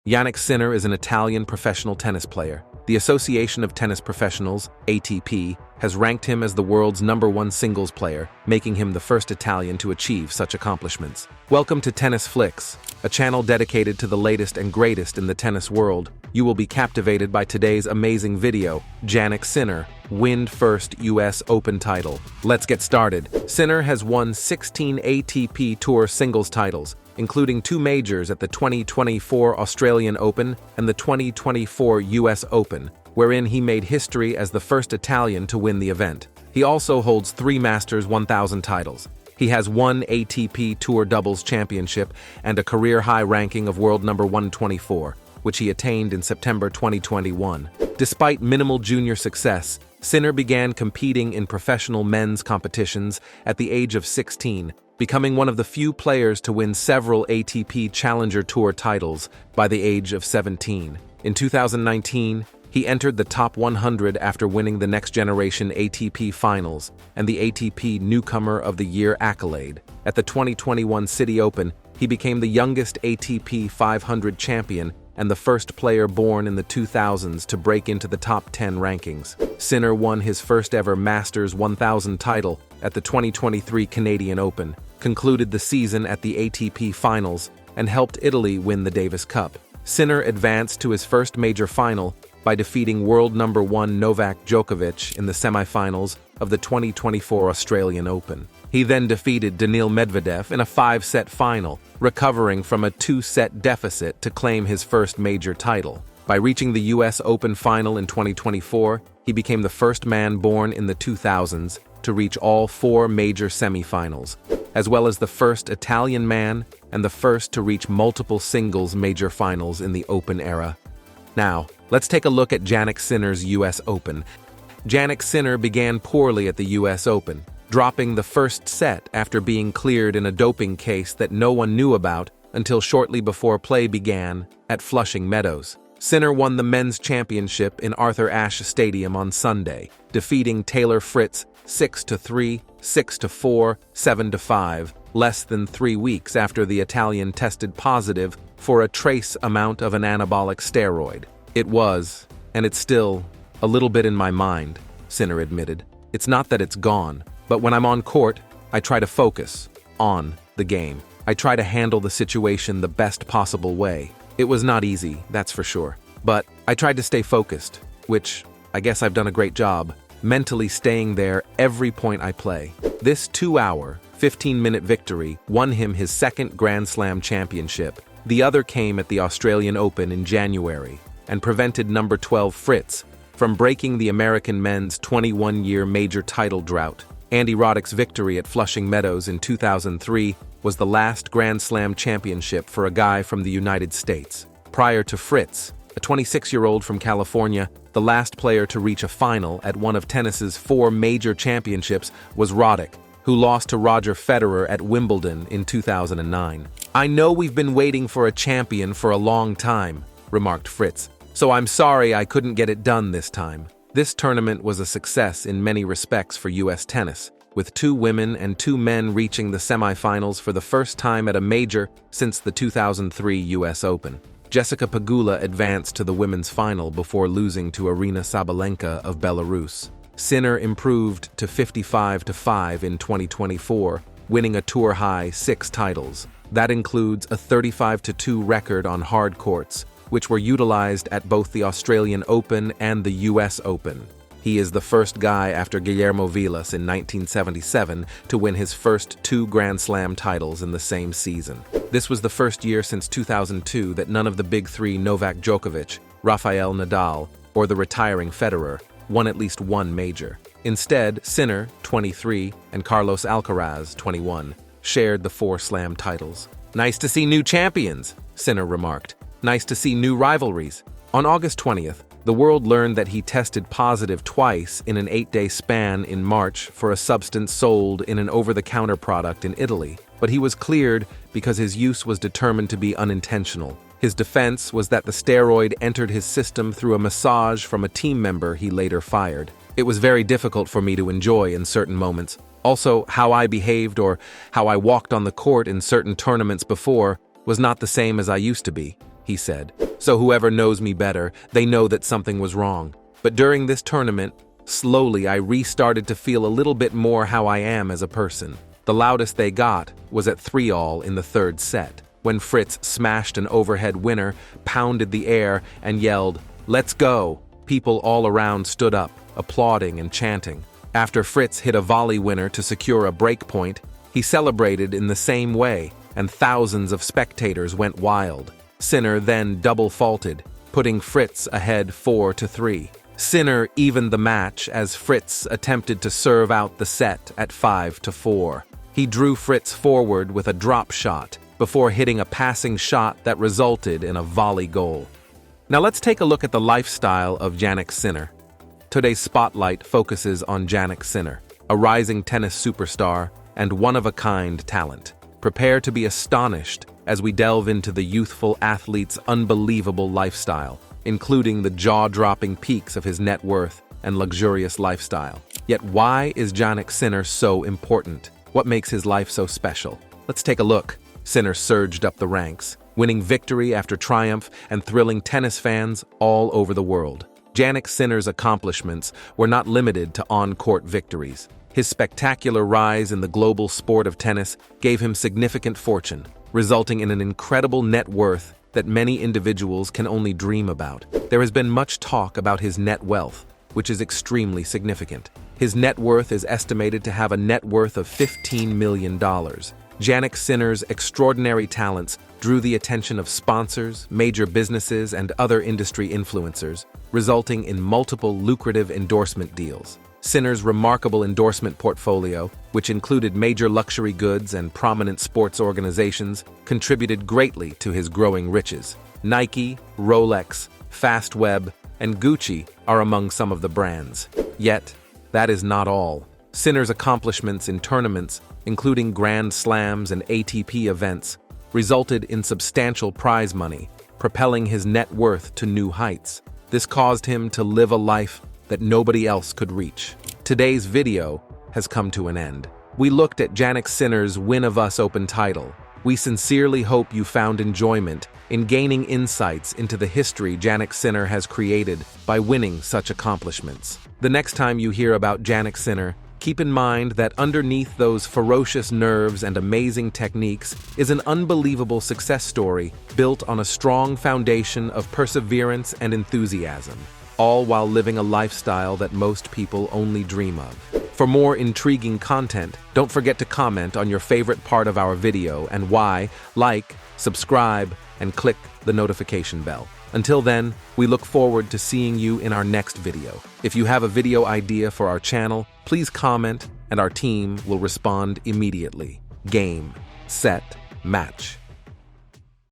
Jannik Sinner is an Italian professional tennis player. The Association of Tennis Professionals, ATP, has ranked him as the world's #1 singles player, making him the first Italian to achieve such accomplishments. Welcome to Tennis Flicks, a channel dedicated to the latest and greatest in the tennis world. You will be captivated by today's amazing video, Jannik Sinner, win first US Open title. Let's get started. Sinner has won 16 ATP Tour singles titles, including 2 majors at the 2024 Australian Open and the 2024 US Open, wherein he made history as the first Italian to win the event. He also holds 3 Masters 1000 titles. He has 1 ATP Tour Doubles Championship and a career-high ranking of world number 124, which he attained in September 2021. Despite minimal junior success, Sinner began competing in professional men's competitions at the age of 16, becoming one of the few players to win several ATP Challenger Tour titles by the age of 17. In 2019, he entered the top 100 after winning the Next Generation ATP Finals and the ATP Newcomer of the Year accolade. At the 2021 City Open, he became the youngest ATP 500 champion and the first player born in the 2000s to break into the top 10 rankings. Sinner won his first ever Masters 1000 title at the 2023 Canadian Open, concluded the season at the ATP Finals, and helped Italy win the Davis Cup. Sinner advanced to his first major final by defeating world number 1 Novak Djokovic in the semifinals of the 2024 Australian Open. He then defeated Daniil Medvedev in a 5-set final, recovering from a 2-set deficit to claim his first major title. By reaching the US Open final in 2024, he became the first man born in the 2000s to reach all 4 major semifinals, as well as the first Italian man and the first to reach multiple singles major finals in the Open era. Now, let's take a look at Jannik Sinner's US Open. Jannik Sinner began poorly at the US Open, dropping the first set after being cleared in a doping case that no one knew about until shortly before play began at Flushing Meadows. Sinner won the men's championship in Arthur Ashe Stadium on Sunday, defeating Taylor Fritz 6-3, 6-4, 7-5, less than 3 weeks after the Italian tested positive for a trace amount of an anabolic steroid. It was, and it's still, a little bit in my mind, Sinner admitted. It's not that it's gone, but when I'm on court, I try to focus on the game. I try to handle the situation the best possible way. It was not easy, that's for sure. But I tried to stay focused, which I guess I've done a great job, mentally staying there every point I play. This 2-hour, 15-minute victory won him his second Grand Slam championship. The other came at the Australian Open in January and prevented number 12 Fritz from breaking the American men's 21-year major title drought. Andy Roddick's victory at Flushing Meadows in 2003 was the last Grand Slam championship for a guy from the United States. Prior to Fritz, a 26-year-old from California, the last player to reach a final at one of tennis's 4 major championships was Roddick, who lost to Roger Federer at Wimbledon in 2009. "I know we've been waiting for a champion for a long time," remarked Fritz, "so I'm sorry I couldn't get it done this time." This tournament was a success in many respects for US tennis, with 2 women and 2 men reaching the semifinals for the first time at a major since the 2003 US Open. Jessica Pegula advanced to the women's final before losing to Aryna Sabalenka of Belarus. Sinner improved to 55-5 in 2024, winning a tour-high 6 titles. That includes a 35-2 record on hard courts, which were utilized at both the Australian Open and the US Open. He is the first guy after Guillermo Vilas in 1977 to win his first 2 Grand Slam titles in the same season. This was the first year since 2002 that none of the big 3 Novak Djokovic, Rafael Nadal, or the retiring Federer won at least 1 major. Instead, Sinner, 23, and Carlos Alcaraz, 21, shared the 4 Slam titles. "Nice to see new champions," Sinner remarked. "Nice to see new rivalries." On August 20th, the world learned that he tested positive twice in an 8-day span in March for a substance sold in an over-the-counter product in Italy, but he was cleared because his use was determined to be unintentional. His defense was that the steroid entered his system through a massage from a team member he later fired. "It was very difficult for me to enjoy in certain moments. Also, how I behaved or how I walked on the court in certain tournaments before was not the same as I used to be," he said. So whoever knows me better, they know that something was wrong. But during this tournament, slowly I restarted to feel a little bit more how I am as a person. The loudest they got was at 3-all in the third set, when Fritz smashed an overhead winner, pounded the air, and yelled, "Let's go!" People all around stood up, applauding and chanting. After Fritz hit a volley winner to secure a break point, he celebrated in the same way, and thousands of spectators went wild. Sinner then double faulted, putting Fritz ahead 4-3. Sinner evened the match as Fritz attempted to serve out the set at 5-4. He drew Fritz forward with a drop shot before hitting a passing shot that resulted in a volley goal. Now let's take a look at the lifestyle of Jannik Sinner. Today's spotlight focuses on Jannik Sinner, a rising tennis superstar and one-of-a-kind talent. Prepare to be astonished as we delve into the youthful athlete's unbelievable lifestyle, including the jaw-dropping peaks of his net worth and luxurious lifestyle. Yet why is Jannik Sinner so important? What makes his life so special? Let's take a look. Sinner surged up the ranks, winning victory after triumph and thrilling tennis fans all over the world. Jannik Sinner's accomplishments were not limited to on-court victories. His spectacular rise in the global sport of tennis gave him significant fortune, resulting in an incredible net worth that many individuals can only dream about. There has been much talk about his net wealth, which is extremely significant. His net worth is estimated to have a net worth of $15 million. Jannik Sinner's extraordinary talents drew the attention of sponsors, major businesses, and other industry influencers, resulting in multiple lucrative endorsement deals. Sinner's remarkable endorsement portfolio, which included major luxury goods and prominent sports organizations, contributed greatly to his growing riches. Nike, Rolex, Fastweb, and Gucci are among some of the brands. Yet, that is not all. Sinner's accomplishments in tournaments, including Grand Slams and ATP events, resulted in substantial prize money, propelling his net worth to new heights. This caused him to live a life that nobody else could reach. Today's video has come to an end. We looked at Jannik Sinner's Win of Us Open title. We sincerely hope you found enjoyment in gaining insights into the history Jannik Sinner has created by winning such accomplishments. The next time you hear about Jannik Sinner, keep in mind that underneath those ferocious nerves and amazing techniques is an unbelievable success story built on a strong foundation of perseverance and enthusiasm, all while living a lifestyle that most people only dream of. For more intriguing content, don't forget to comment on your favorite part of our video and why, like, subscribe, and click the notification bell. Until then, we look forward to seeing you in our next video. If you have a video idea for our channel, please comment and our team will respond immediately. Game, set, match.